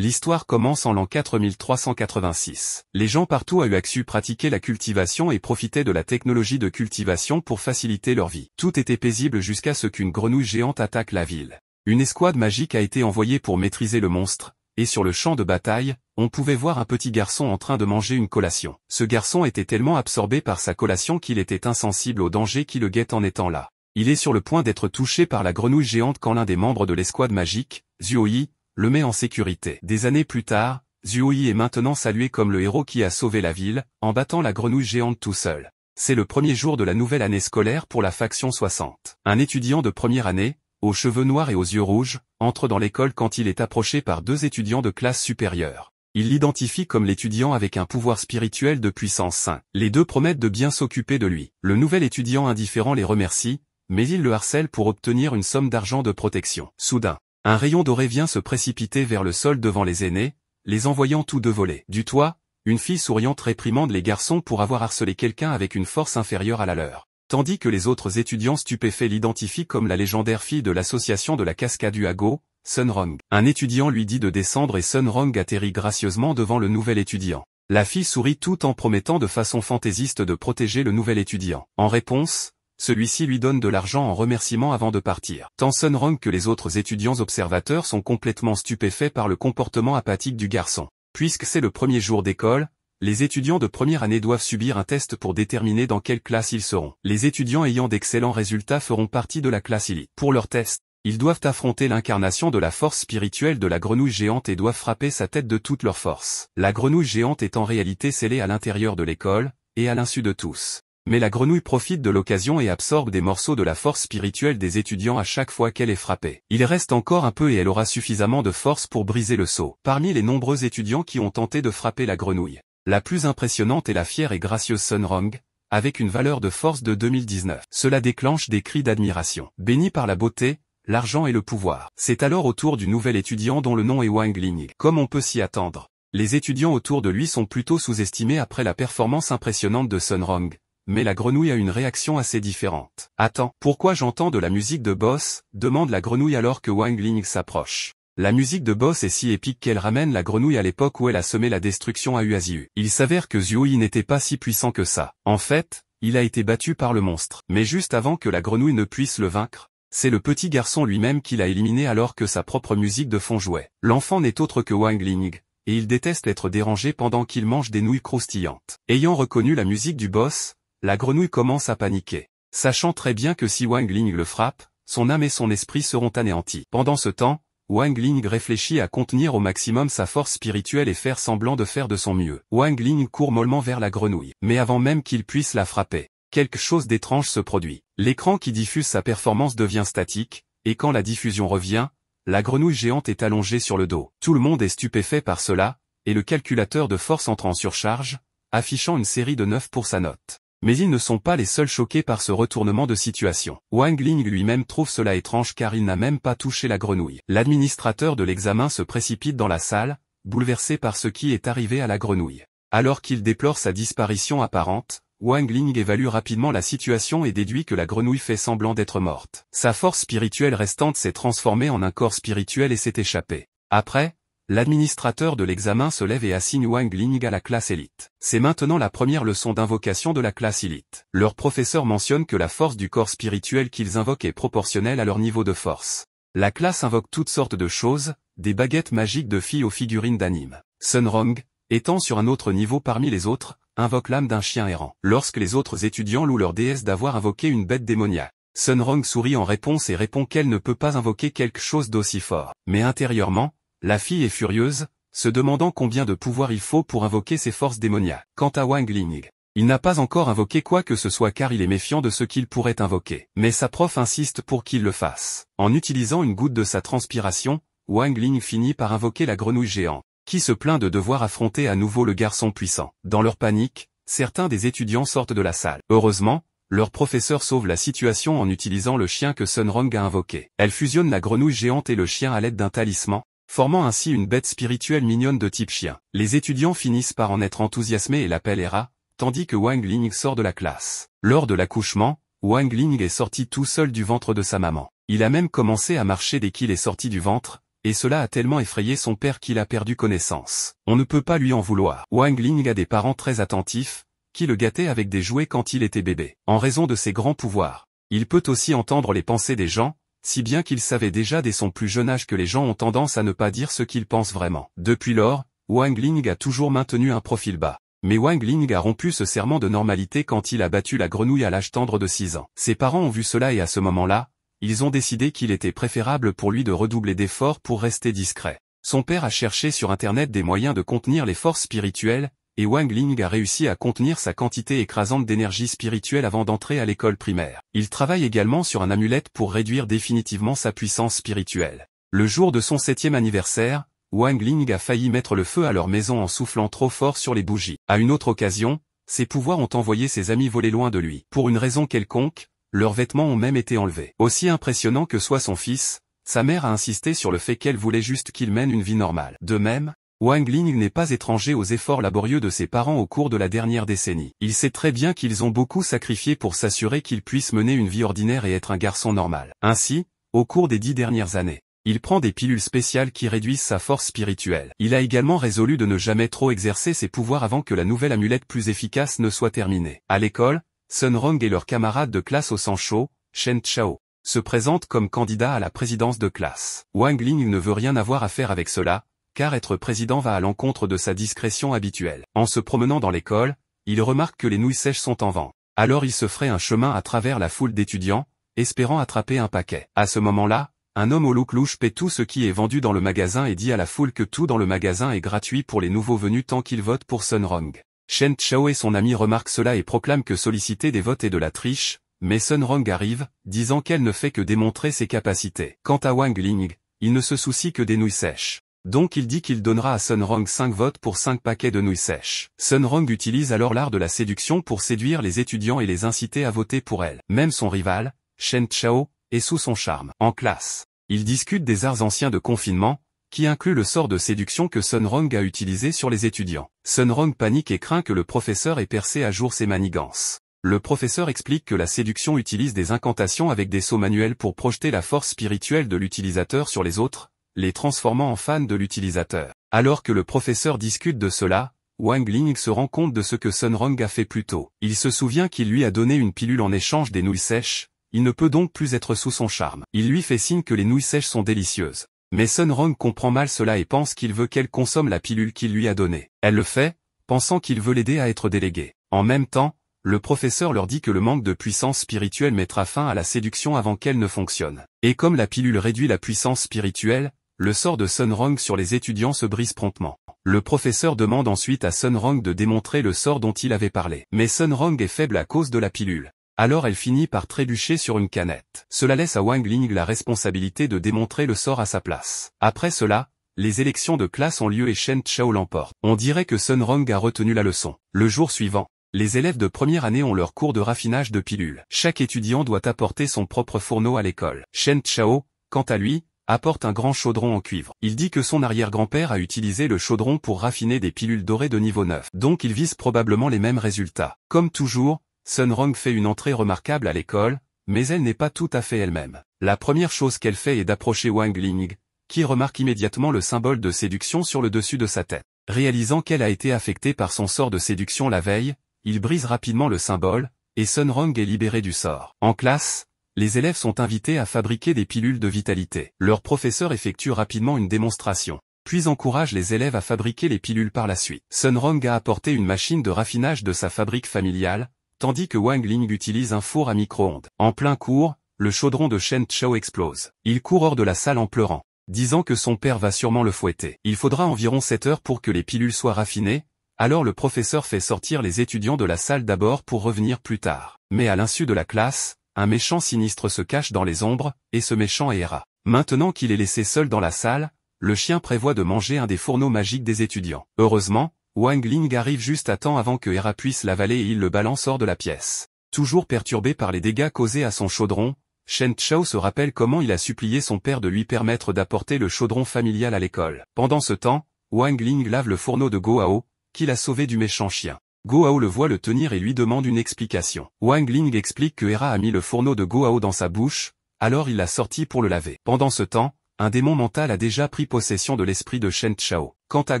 L'histoire commence en l'an 4386. Les gens partout à Uaxu pratiquaient la cultivation et profitaient de la technologie de cultivation pour faciliter leur vie. Tout était paisible jusqu'à ce qu'une grenouille géante attaque la ville. Une escouade magique a été envoyée pour maîtriser le monstre, et sur le champ de bataille, on pouvait voir un petit garçon en train de manger une collation. Ce garçon était tellement absorbé par sa collation qu'il était insensible au danger qui le guette en étant là. Il est sur le point d'être touché par la grenouille géante quand l'un des membres de l'escouade magique, Zuoyi, le met en sécurité. Des années plus tard, Zuoyi est maintenant salué comme le héros qui a sauvé la ville, en battant la grenouille géante tout seul. C'est le premier jour de la nouvelle année scolaire pour la faction 60. Un étudiant de première année, aux cheveux noirs et aux yeux rouges, entre dans l'école quand il est approché par deux étudiants de classe supérieure. Il l'identifie comme l'étudiant avec un pouvoir spirituel de puissance 5. Les deux promettent de bien s'occuper de lui. Le nouvel étudiant indifférent les remercie, mais il le harcèle pour obtenir une somme d'argent de protection. Soudain, un rayon doré vient se précipiter vers le sol devant les aînés, les envoyant tous deux voler. Du toit, une fille souriante réprimande les garçons pour avoir harcelé quelqu'un avec une force inférieure à la leur. Tandis que les autres étudiants stupéfaits l'identifient comme la légendaire fille de l'association de la cascade Uago, Sunrong. Un étudiant lui dit de descendre et Sunrong atterrit gracieusement devant le nouvel étudiant. La fille sourit tout en promettant de façon fantaisiste de protéger le nouvel étudiant. En réponse, celui-ci lui donne de l'argent en remerciement avant de partir. Tant Sunrong que les autres étudiants observateurs sont complètement stupéfaits par le comportement apathique du garçon. Puisque c'est le premier jour d'école, les étudiants de première année doivent subir un test pour déterminer dans quelle classe ils seront. Les étudiants ayant d'excellents résultats feront partie de la classe élite. Pour leur test, ils doivent affronter l'incarnation de la force spirituelle de la grenouille géante et doivent frapper sa tête de toute leur force. La grenouille géante est en réalité scellée à l'intérieur de l'école, et à l'insu de tous. Mais la grenouille profite de l'occasion et absorbe des morceaux de la force spirituelle des étudiants à chaque fois qu'elle est frappée. Il reste encore un peu et elle aura suffisamment de force pour briser le sceau. Parmi les nombreux étudiants qui ont tenté de frapper la grenouille, la plus impressionnante est la fière et gracieuse Sunrong, avec une valeur de force de 2019. Cela déclenche des cris d'admiration. Béni par la beauté, l'argent et le pouvoir. C'est alors au tour du nouvel étudiant dont le nom est Wang Ling. Comme on peut s'y attendre, les étudiants autour de lui sont plutôt sous-estimés après la performance impressionnante de Sunrong. Mais la grenouille a une réaction assez différente. « Attends, pourquoi j'entends de la musique de boss ?» demande la grenouille alors que Wang Ling s'approche. La musique de boss est si épique qu'elle ramène la grenouille à l'époque où elle a semé la destruction à Uaziu. Il s'avère que Zuoyi n'était pas si puissant que ça. En fait, il a été battu par le monstre. Mais juste avant que la grenouille ne puisse le vaincre, c'est le petit garçon lui-même qui l'a éliminé alors que sa propre musique de fond jouait. L'enfant n'est autre que Wang Ling, et il déteste être dérangé pendant qu'il mange des nouilles croustillantes. Ayant reconnu la musique du boss, la grenouille commence à paniquer, sachant très bien que si Wang Ling le frappe, son âme et son esprit seront anéantis. Pendant ce temps, Wang Ling réfléchit à contenir au maximum sa force spirituelle et faire semblant de faire de son mieux. Wang Ling court mollement vers la grenouille. Mais avant même qu'il puisse la frapper, quelque chose d'étrange se produit. L'écran qui diffuse sa performance devient statique, et quand la diffusion revient, la grenouille géante est allongée sur le dos. Tout le monde est stupéfait par cela, et le calculateur de force entre en surcharge, affichant une série de 9 pour sa note. Mais ils ne sont pas les seuls choqués par ce retournement de situation. Wang Ling lui-même trouve cela étrange car il n'a même pas touché la grenouille. L'administrateur de l'examen se précipite dans la salle, bouleversé par ce qui est arrivé à la grenouille. Alors qu'il déplore sa disparition apparente, Wang Ling évalue rapidement la situation et déduit que la grenouille fait semblant d'être morte. Sa force spirituelle restante s'est transformée en un corps spirituel et s'est échappée. Après, l'administrateur de l'examen se lève et assigne Wang Ling à la classe élite. C'est maintenant la première leçon d'invocation de la classe élite. Leur professeur mentionne que la force du corps spirituel qu'ils invoquent est proportionnelle à leur niveau de force. La classe invoque toutes sortes de choses, des baguettes magiques de filles aux figurines d'anime. Sunrong, étant sur un autre niveau parmi les autres, invoque l'âme d'un chien errant. Lorsque les autres étudiants louent leur déesse d'avoir invoqué une bête démoniaque, Sunrong sourit en réponse et répond qu'elle ne peut pas invoquer quelque chose d'aussi fort. Mais intérieurement, la fille est furieuse, se demandant combien de pouvoir il faut pour invoquer ses forces démoniaques. Quant à Wang Ling, il n'a pas encore invoqué quoi que ce soit car il est méfiant de ce qu'il pourrait invoquer. Mais sa prof insiste pour qu'il le fasse. En utilisant une goutte de sa transpiration, Wang Ling finit par invoquer la grenouille géante, qui se plaint de devoir affronter à nouveau le garçon puissant. Dans leur panique, certains des étudiants sortent de la salle. Heureusement, leur professeur sauve la situation en utilisant le chien que Sunrong a invoqué. Elle fusionne la grenouille géante et le chien à l'aide d'un talisman, formant ainsi une bête spirituelle mignonne de type chien. Les étudiants finissent par en être enthousiasmés et l'appellent Hera, tandis que Wang Ling sort de la classe. Lors de l'accouchement, Wang Ling est sorti tout seul du ventre de sa maman. Il a même commencé à marcher dès qu'il est sorti du ventre, et cela a tellement effrayé son père qu'il a perdu connaissance. On ne peut pas lui en vouloir. Wang Ling a des parents très attentifs, qui le gâtaient avec des jouets quand il était bébé. En raison de ses grands pouvoirs, il peut aussi entendre les pensées des gens, si bien qu'il savait déjà dès son plus jeune âge que les gens ont tendance à ne pas dire ce qu'ils pensent vraiment. Depuis lors, Wang Ling a toujours maintenu un profil bas. Mais Wang Ling a rompu ce serment de normalité quand il a battu la grenouille à l'âge tendre de 6 ans. Ses parents ont vu cela et à ce moment-là, ils ont décidé qu'il était préférable pour lui de redoubler d'efforts pour rester discret. Son père a cherché sur Internet des moyens de contenir les forces spirituelles, et Wang Ling a réussi à contenir sa quantité écrasante d'énergie spirituelle avant d'entrer à l'école primaire. Il travaille également sur un amulette pour réduire définitivement sa puissance spirituelle. Le jour de son 7e anniversaire, Wang Ling a failli mettre le feu à leur maison en soufflant trop fort sur les bougies. À une autre occasion, ses pouvoirs ont envoyé ses amis voler loin de lui. Pour une raison quelconque, leurs vêtements ont même été enlevés. Aussi impressionnant que soit son fils, sa mère a insisté sur le fait qu'elle voulait juste qu'il mène une vie normale. De même, Wang Ling n'est pas étranger aux efforts laborieux de ses parents au cours de la dernière décennie. Il sait très bien qu'ils ont beaucoup sacrifié pour s'assurer qu'il puisse mener une vie ordinaire et être un garçon normal. Ainsi, au cours des 10 dernières années, il prend des pilules spéciales qui réduisent sa force spirituelle. Il a également résolu de ne jamais trop exercer ses pouvoirs avant que la nouvelle amulette plus efficace ne soit terminée. À l'école, Sun Rong et leur camarade de classe au sang chaud, Shen Chao, se présentent comme candidats à la présidence de classe. Wang Ling ne veut rien avoir à faire avec cela, car être président va à l'encontre de sa discrétion habituelle. En se promenant dans l'école, il remarque que les nouilles sèches sont en vente. Alors il se ferait un chemin à travers la foule d'étudiants, espérant attraper un paquet. À ce moment-là, un homme au look louche paie tout ce qui est vendu dans le magasin et dit à la foule que tout dans le magasin est gratuit pour les nouveaux venus tant qu'ils votent pour Sun Rong. Shen Chao et son ami remarquent cela et proclament que solliciter des votes est de la triche, mais Sun Rong arrive, disant qu'elle ne fait que démontrer ses capacités. Quant à Wang Ling, il ne se soucie que des nouilles sèches. Donc il dit qu'il donnera à Sun Rong 5 votes pour 5 paquets de nouilles sèches. Sun Rong utilise alors l'art de la séduction pour séduire les étudiants et les inciter à voter pour elle. Même son rival, Shen Chao, est sous son charme. En classe, ils discutent des arts anciens de confinement, qui inclut le sort de séduction que Sun Rong a utilisé sur les étudiants. Sun Rong panique et craint que le professeur ait percé à jour ses manigances. Le professeur explique que la séduction utilise des incantations avec des sauts manuels pour projeter la force spirituelle de l'utilisateur sur les autres, les transformant en fans de l'utilisateur. Alors que le professeur discute de cela, Wang Ling se rend compte de ce que Sun Rong a fait plus tôt. Il se souvient qu'il lui a donné une pilule en échange des nouilles sèches, il ne peut donc plus être sous son charme. Il lui fait signe que les nouilles sèches sont délicieuses. Mais Sun Rong comprend mal cela et pense qu'il veut qu'elle consomme la pilule qu'il lui a donnée. Elle le fait, pensant qu'il veut l'aider à être délégué. En même temps, le professeur leur dit que le manque de puissance spirituelle mettra fin à la séduction avant qu'elle ne fonctionne. Et comme la pilule réduit la puissance spirituelle, le sort de Sun Rong sur les étudiants se brise promptement. Le professeur demande ensuite à Sun Rong de démontrer le sort dont il avait parlé. Mais Sun Rong est faible à cause de la pilule. Alors elle finit par trébucher sur une canette. Cela laisse à Wang Ling la responsabilité de démontrer le sort à sa place. Après cela, les élections de classe ont lieu et Shen Chao l'emporte. On dirait que Sun Rong a retenu la leçon. Le jour suivant, les élèves de première année ont leur cours de raffinage de pilules. Chaque étudiant doit apporter son propre fourneau à l'école. Shen Chao, quant à lui, apporte un grand chaudron en cuivre. Il dit que son arrière-grand-père a utilisé le chaudron pour raffiner des pilules dorées de niveau 9. Donc il vise probablement les mêmes résultats. Comme toujours, Sun Rong fait une entrée remarquable à l'école, mais elle n'est pas tout à fait elle-même. La première chose qu'elle fait est d'approcher Wang Ling, qui remarque immédiatement le symbole de séduction sur le dessus de sa tête. Réalisant qu'elle a été affectée par son sort de séduction la veille, il brise rapidement le symbole, et Sun Rong est libéré du sort. En classe, les élèves sont invités à fabriquer des pilules de vitalité. Leur professeur effectue rapidement une démonstration, puis encourage les élèves à fabriquer les pilules par la suite. Sun Rong a apporté une machine de raffinage de sa fabrique familiale, tandis que Wang Ling utilise un four à micro-ondes. En plein cours, le chaudron de Shen Chao explose. Il court hors de la salle en pleurant, disant que son père va sûrement le fouetter. Il faudra environ 7 heures pour que les pilules soient raffinées, alors le professeur fait sortir les étudiants de la salle d'abord pour revenir plus tard. Mais à l'insu de la classe, un méchant sinistre se cache dans les ombres, et ce méchant est Hera. Maintenant qu'il est laissé seul dans la salle, le chien prévoit de manger un des fourneaux magiques des étudiants. Heureusement, Wang Ling arrive juste à temps avant que Hera puisse l'avaler et il le balance hors de la pièce. Toujours perturbé par les dégâts causés à son chaudron, Shen Chao se rappelle comment il a supplié son père de lui permettre d'apporter le chaudron familial à l'école. Pendant ce temps, Wang Ling lave le fourneau de Gohao, qu'il a sauvé du méchant chien. Gohao le voit le tenir et lui demande une explication. Wang Ling explique que Hera a mis le fourneau de Gohao dans sa bouche, alors il l'a sorti pour le laver. Pendant ce temps, un démon mental a déjà pris possession de l'esprit de Shen Chao. Quant à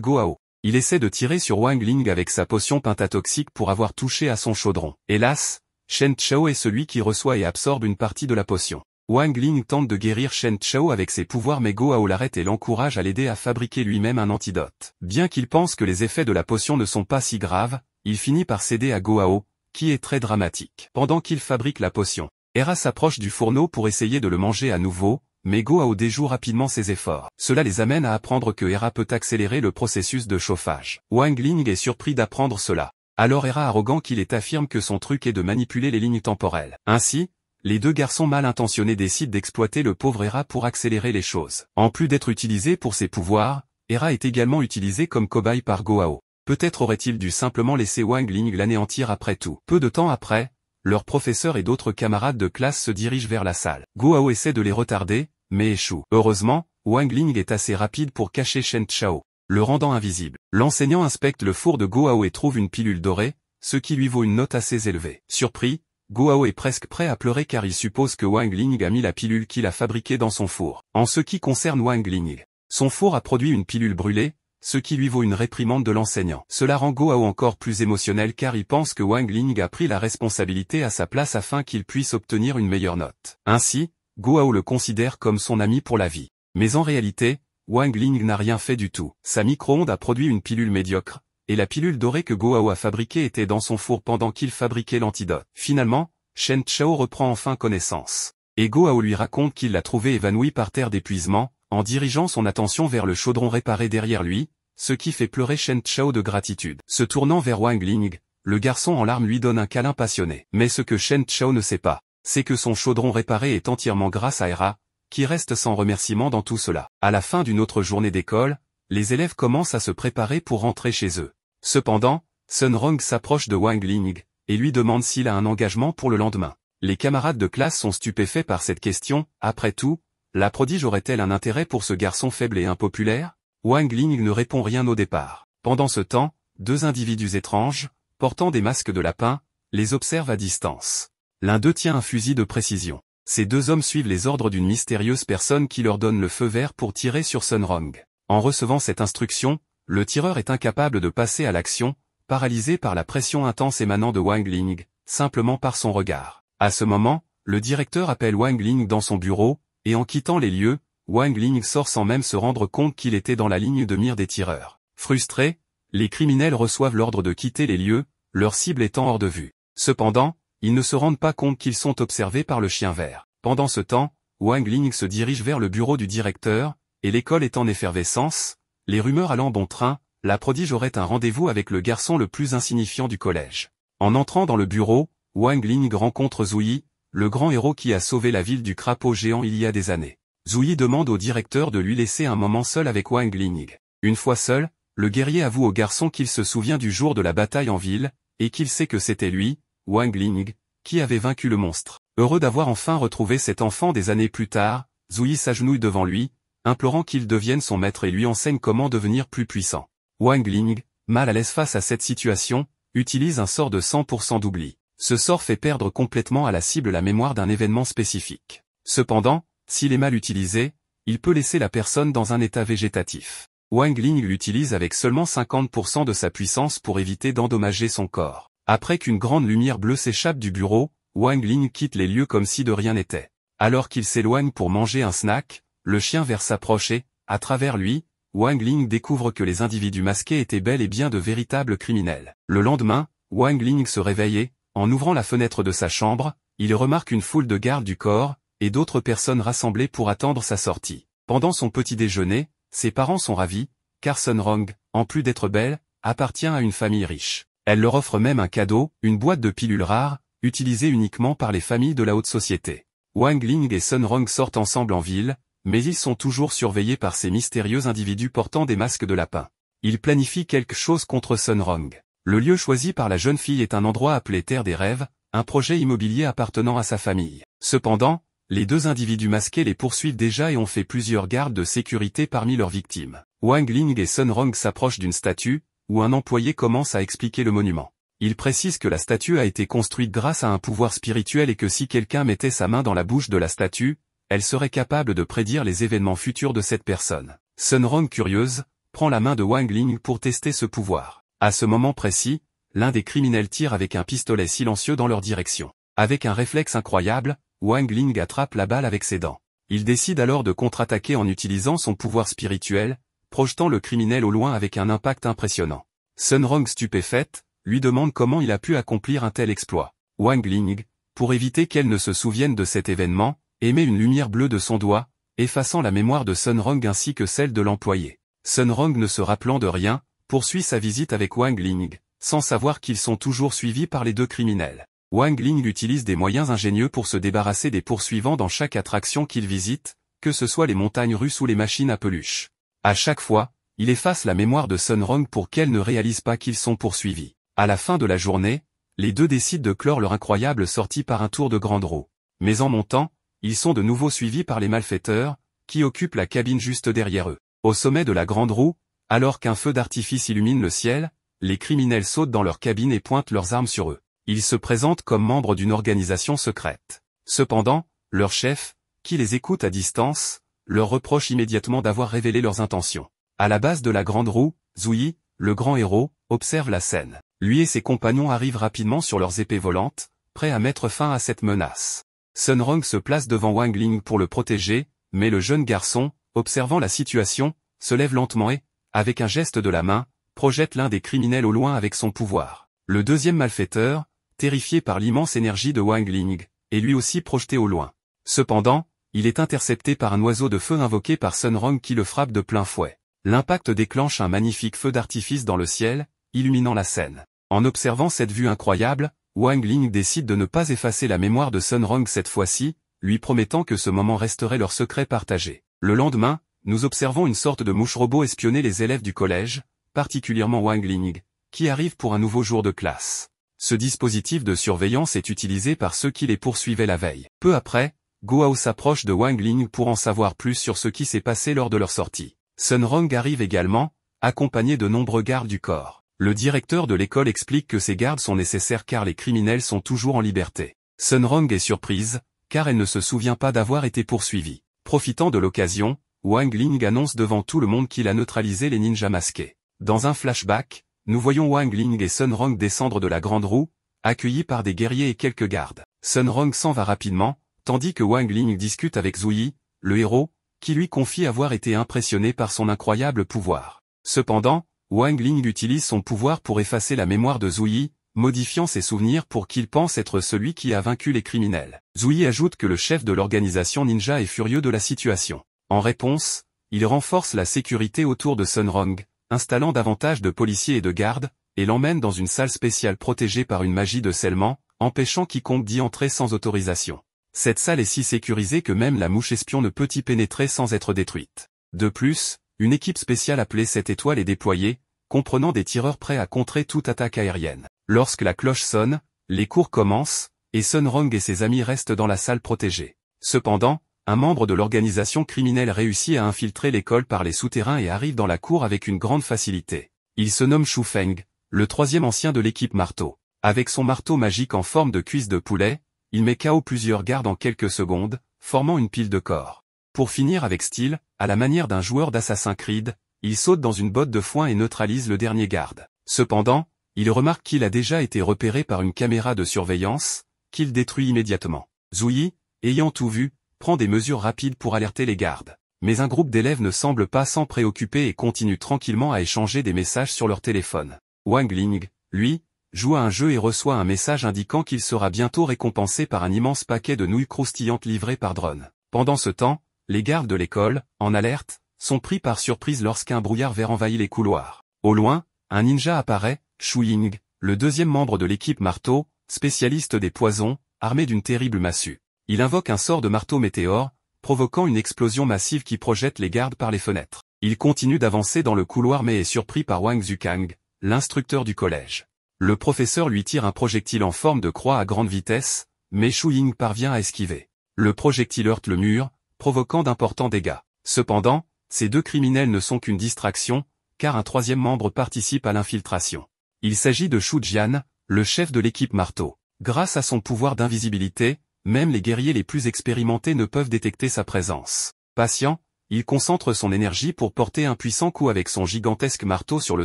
Gohao, il essaie de tirer sur Wang Ling avec sa potion pentatoxique pour avoir touché à son chaudron. Hélas, Shen Chao est celui qui reçoit et absorbe une partie de la potion. Wang Ling tente de guérir Shen Chao avec ses pouvoirs mais Gohao l'arrête et l'encourage à l'aider à fabriquer lui-même un antidote. Bien qu'il pense que les effets de la potion ne sont pas si graves, il finit par céder à Gohao, qui est très dramatique. Pendant qu'il fabrique la potion, Hera s'approche du fourneau pour essayer de le manger à nouveau, mais Gohao déjoue rapidement ses efforts. Cela les amène à apprendre que Hera peut accélérer le processus de chauffage. Wang Ling est surpris d'apprendre cela. Alors Hera arrogant qu'il affirme que son truc est de manipuler les lignes temporelles. Ainsi, les deux garçons mal intentionnés décident d'exploiter le pauvre Hera pour accélérer les choses. En plus d'être utilisé pour ses pouvoirs, Hera est également utilisé comme cobaye par Gohao. Peut-être aurait-il dû simplement laisser Wang Ling l'anéantir après tout. Peu de temps après, leur professeur et d'autres camarades de classe se dirigent vers la salle. Gohao essaie de les retarder, mais échoue. Heureusement, Wang Ling est assez rapide pour cacher Shen Chao, le rendant invisible. L'enseignant inspecte le four de Gohao et trouve une pilule dorée, ce qui lui vaut une note assez élevée. Surpris, Gohao est presque prêt à pleurer car il suppose que Wang Ling a mis la pilule qu'il a fabriquée dans son four. En ce qui concerne Wang Ling, son four a produit une pilule brûlée, ce qui lui vaut une réprimande de l'enseignant. Cela rend Gohao encore plus émotionnel car il pense que Wang Ling a pris la responsabilité à sa place afin qu'il puisse obtenir une meilleure note. Ainsi, Gohao le considère comme son ami pour la vie. Mais en réalité, Wang Ling n'a rien fait du tout. Sa micro-onde a produit une pilule médiocre, et la pilule dorée que Gohao a fabriquée était dans son four pendant qu'il fabriquait l'antidote. Finalement, Shen Chao reprend enfin connaissance. Et Gohao lui raconte qu'il l'a trouvé évanoui par terre d'épuisement, en dirigeant son attention vers le chaudron réparé derrière lui, ce qui fait pleurer Shen Chao de gratitude. Se tournant vers Wang Ling, le garçon en larmes lui donne un câlin passionné. Mais ce que Shen Chao ne sait pas, c'est que son chaudron réparé est entièrement grâce à Hera, qui reste sans remerciement dans tout cela. À la fin d'une autre journée d'école, les élèves commencent à se préparer pour rentrer chez eux. Cependant, Sun Rong s'approche de Wang Ling, et lui demande s'il a un engagement pour le lendemain. Les camarades de classe sont stupéfaits par cette question. Après tout, la prodige aurait-elle un intérêt pour ce garçon faible et impopulaire? Wang Ling ne répond rien au départ. Pendant ce temps, deux individus étranges, portant des masques de lapin, les observent à distance. L'un d'eux tient un fusil de précision. Ces deux hommes suivent les ordres d'une mystérieuse personne qui leur donne le feu vert pour tirer sur Sun Rong. En recevant cette instruction, le tireur est incapable de passer à l'action, paralysé par la pression intense émanant de Wang Ling, simplement par son regard. À ce moment, le directeur appelle Wang Ling dans son bureau, et en quittant les lieux, Wang Ling sort sans même se rendre compte qu'il était dans la ligne de mire des tireurs. Frustrés, les criminels reçoivent l'ordre de quitter les lieux, leur cible étant hors de vue. Cependant, ils ne se rendent pas compte qu'ils sont observés par le chien vert. Pendant ce temps, Wang Ling se dirige vers le bureau du directeur, et l'école est en effervescence, les rumeurs allant bon train, la prodige aurait un rendez-vous avec le garçon le plus insignifiant du collège. En entrant dans le bureau, Wang Ling rencontre Zouyi, le grand héros qui a sauvé la ville du crapaud géant il y a des années. Zouyi demande au directeur de lui laisser un moment seul avec Wang Ling. Une fois seul, le guerrier avoue au garçon qu'il se souvient du jour de la bataille en ville, et qu'il sait que c'était lui, Wang Ling, qui avait vaincu le monstre. Heureux d'avoir enfin retrouvé cet enfant des années plus tard, Zouyi s'agenouille devant lui, implorant qu'il devienne son maître et lui enseigne comment devenir plus puissant. Wang Ling, mal à l'aise face à cette situation, utilise un sort de 100% d'oubli. Ce sort fait perdre complètement à la cible la mémoire d'un événement spécifique. Cependant, s'il est mal utilisé, il peut laisser la personne dans un état végétatif. Wang Ling l'utilise avec seulement 50% de sa puissance pour éviter d'endommager son corps. Après qu'une grande lumière bleue s'échappe du bureau, Wang Ling quitte les lieux comme si de rien n'était. Alors qu'il s'éloigne pour manger un snack, le chien vert s'approche et, à travers lui, Wang Ling découvre que les individus masqués étaient bel et bien de véritables criminels. Le lendemain, Wang Ling se réveille et, en ouvrant la fenêtre de sa chambre, il remarque une foule de gardes du corps, et d'autres personnes rassemblées pour attendre sa sortie. Pendant son petit déjeuner, ses parents sont ravis, car Sun Rong, en plus d'être belle, appartient à une famille riche. Elle leur offre même un cadeau, une boîte de pilules rares, utilisée uniquement par les familles de la haute société. Wang Ling et Sun Rong sortent ensemble en ville, mais ils sont toujours surveillés par ces mystérieux individus portant des masques de lapin. Ils planifient quelque chose contre Sun Rong. Le lieu choisi par la jeune fille est un endroit appelé Terre des Rêves, un projet immobilier appartenant à sa famille. Cependant, les deux individus masqués les poursuivent déjà et ont fait plusieurs gardes de sécurité parmi leurs victimes. Wang Ling et Sun Rong s'approchent d'une statue, où un employé commence à expliquer le monument. Il précise que la statue a été construite grâce à un pouvoir spirituel et que si quelqu'un mettait sa main dans la bouche de la statue, elle serait capable de prédire les événements futurs de cette personne. Sun Rong, curieuse, prend la main de Wang Ling pour tester ce pouvoir. À ce moment précis, l'un des criminels tire avec un pistolet silencieux dans leur direction. Avec un réflexe incroyable, Wang Ling attrape la balle avec ses dents. Il décide alors de contre-attaquer en utilisant son pouvoir spirituel, projetant le criminel au loin avec un impact impressionnant. Sun Rong, stupéfaite, lui demande comment il a pu accomplir un tel exploit. Wang Ling, pour éviter qu'elle ne se souvienne de cet événement, émet une lumière bleue de son doigt, effaçant la mémoire de Sun Rong ainsi que celle de l'employé. Sun Rong, ne se rappelant de rien, poursuit sa visite avec Wang Ling, sans savoir qu'ils sont toujours suivis par les deux criminels. Wang Ling utilise des moyens ingénieux pour se débarrasser des poursuivants dans chaque attraction qu'il visite, que ce soit les montagnes russes ou les machines à peluche. À chaque fois, il efface la mémoire de Sun Rong pour qu'elle ne réalise pas qu'ils sont poursuivis. À la fin de la journée, les deux décident de clore leur incroyable sortie par un tour de grande roue. Mais en montant, ils sont de nouveau suivis par les malfaiteurs, qui occupent la cabine juste derrière eux. Au sommet de la grande roue, alors qu'un feu d'artifice illumine le ciel, les criminels sautent dans leur cabine et pointent leurs armes sur eux. Ils se présentent comme membres d'une organisation secrète. Cependant, leur chef, qui les écoute à distance, leur reproche immédiatement d'avoir révélé leurs intentions. À la base de la grande roue, Zhuyi, le grand héros, observe la scène. Lui et ses compagnons arrivent rapidement sur leurs épées volantes, prêts à mettre fin à cette menace. Sun Rong se place devant Wang Ling pour le protéger, mais le jeune garçon, observant la situation, se lève lentement et, avec un geste de la main, projette l'un des criminels au loin avec son pouvoir. Le deuxième malfaiteur, terrifié par l'immense énergie de Wang Ling, est lui aussi projeté au loin. Cependant, il est intercepté par un oiseau de feu invoqué par Sun Rong qui le frappe de plein fouet. L'impact déclenche un magnifique feu d'artifice dans le ciel, illuminant la scène. En observant cette vue incroyable, Wang Ling décide de ne pas effacer la mémoire de Sun Rong cette fois-ci, lui promettant que ce moment resterait leur secret partagé. Le lendemain, nous observons une sorte de mouche robot espionner les élèves du collège, particulièrement Wang Ling, qui arrive pour un nouveau jour de classe. Ce dispositif de surveillance est utilisé par ceux qui les poursuivaient la veille. Peu après, Guo s'approche de Wang Ling pour en savoir plus sur ce qui s'est passé lors de leur sortie. Sun Rong arrive également, accompagné de nombreux gardes du corps. Le directeur de l'école explique que ces gardes sont nécessaires car les criminels sont toujours en liberté. Sun Rong est surprise, car elle ne se souvient pas d'avoir été poursuivie. Profitant de l'occasion, Wang Ling annonce devant tout le monde qu'il a neutralisé les ninjas masqués. Dans un flashback, nous voyons Wang Ling et Sun Rong descendre de la grande roue, accueillis par des guerriers et quelques gardes. Sun Rong s'en va rapidement, tandis que Wang Ling discute avec Zhuyi, le héros, qui lui confie avoir été impressionné par son incroyable pouvoir. Cependant, Wang Ling utilise son pouvoir pour effacer la mémoire de Zhuyi, modifiant ses souvenirs pour qu'il pense être celui qui a vaincu les criminels. Zhuyi ajoute que le chef de l'organisation ninja est furieux de la situation. En réponse, il renforce la sécurité autour de Sun Rong, installant davantage de policiers et de gardes, et l'emmène dans une salle spéciale protégée par une magie de scellement, empêchant quiconque d'y entrer sans autorisation. Cette salle est si sécurisée que même la mouche espion ne peut y pénétrer sans être détruite. De plus, une équipe spéciale appelée 7 étoiles est déployée, comprenant des tireurs prêts à contrer toute attaque aérienne. Lorsque la cloche sonne, les cours commencent, et Sun Rong et ses amis restent dans la salle protégée. Cependant, un membre de l'organisation criminelle réussit à infiltrer l'école par les souterrains et arrive dans la cour avec une grande facilité. Il se nomme Shu Feng, le troisième ancien de l'équipe marteau. Avec son marteau magique en forme de cuisse de poulet, il met KO plusieurs gardes en quelques secondes, formant une pile de corps. Pour finir avec style, à la manière d'un joueur d'Assassin's Creed, il saute dans une botte de foin et neutralise le dernier garde. Cependant, il remarque qu'il a déjà été repéré par une caméra de surveillance, qu'il détruit immédiatement. Zhuyi, ayant tout vu, prend des mesures rapides pour alerter les gardes. Mais un groupe d'élèves ne semble pas s'en préoccuper et continue tranquillement à échanger des messages sur leur téléphone. Wang Ling, lui, joue à un jeu et reçoit un message indiquant qu'il sera bientôt récompensé par un immense paquet de nouilles croustillantes livrées par drone. Pendant ce temps, les gardes de l'école, en alerte, sont pris par surprise lorsqu'un brouillard vert envahit les couloirs. Au loin, un ninja apparaît, Shu Ying, le deuxième membre de l'équipe marteau, spécialiste des poisons, armé d'une terrible massue. Il invoque un sort de marteau météore, provoquant une explosion massive qui projette les gardes par les fenêtres. Il continue d'avancer dans le couloir mais est surpris par Wang Zukang, l'instructeur du collège. Le professeur lui tire un projectile en forme de croix à grande vitesse, mais Shu Ying parvient à esquiver. Le projectile heurte le mur, provoquant d'importants dégâts. Cependant, ces deux criminels ne sont qu'une distraction, car un troisième membre participe à l'infiltration. Il s'agit de Shu Jian, le chef de l'équipe marteau. Grâce à son pouvoir d'invisibilité, même les guerriers les plus expérimentés ne peuvent détecter sa présence. Patient, il concentre son énergie pour porter un puissant coup avec son gigantesque marteau sur le